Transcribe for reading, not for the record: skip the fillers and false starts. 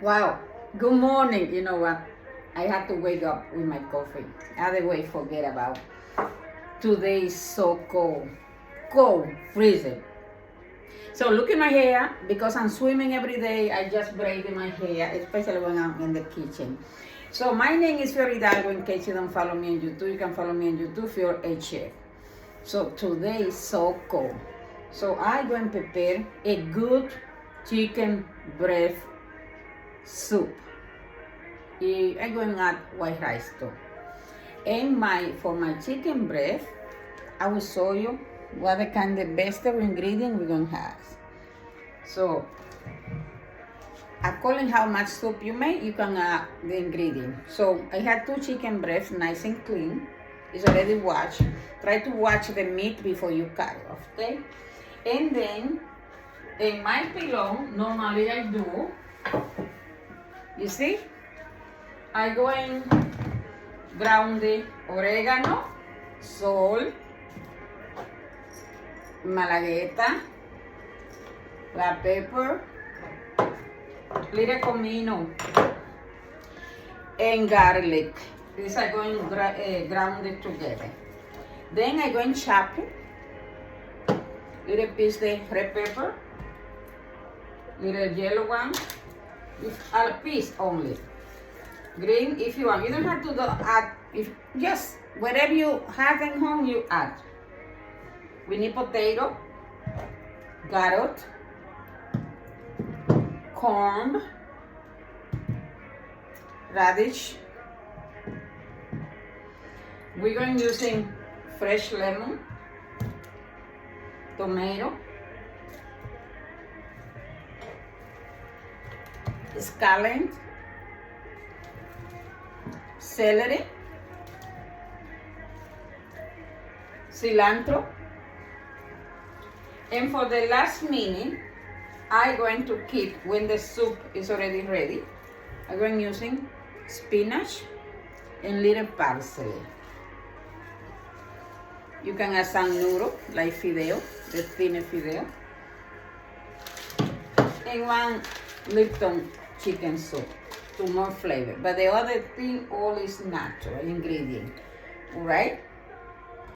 Wow. Good morning. You know what? I had to wake up with my coffee. Otherwise, forget about. Today is so cold. Cold, freezing. So look at my hair. Because I'm swimming every day, I just braid my hair, especially when I'm in the kitchen. So my name is Fiore Hidalgo. In case you don't follow me on YouTube, you can follow me on YouTube, Fiore a Chef. So today is so cold. So I'm going to prepare a good chicken breast soup. I'm going to add white rice too. And for my chicken breast, I will show you what the kind of vegetable ingredient we're going to have. So, according how much soup you make, you can add the ingredient. So, I had 2 chicken breasts, nice and clean. It's already washed. Try to wash the meat before you cut it off, okay? And then, in my pillow, normally I do, you see, I go and ground the oregano, salt, malagueta, black pepper, little comino, and garlic. This I go and ground it together. Then I go and chop it. Little piece of red pepper, little yellow one, a piece only. Green if you want. You don't have to add. If just whatever you have at home, you add. We need potato, carrot, corn, radish. We're going using fresh lemon, tomato, scallion, celery, cilantro, and for the last minute, I'm going to keep when the soup is already ready. I'm going using spinach and little parsley. You can add some noodle like fideo, the thin fideo, and 1 Lipton chicken soup to more flavor. But the other thing, all is natural ingredient. All right?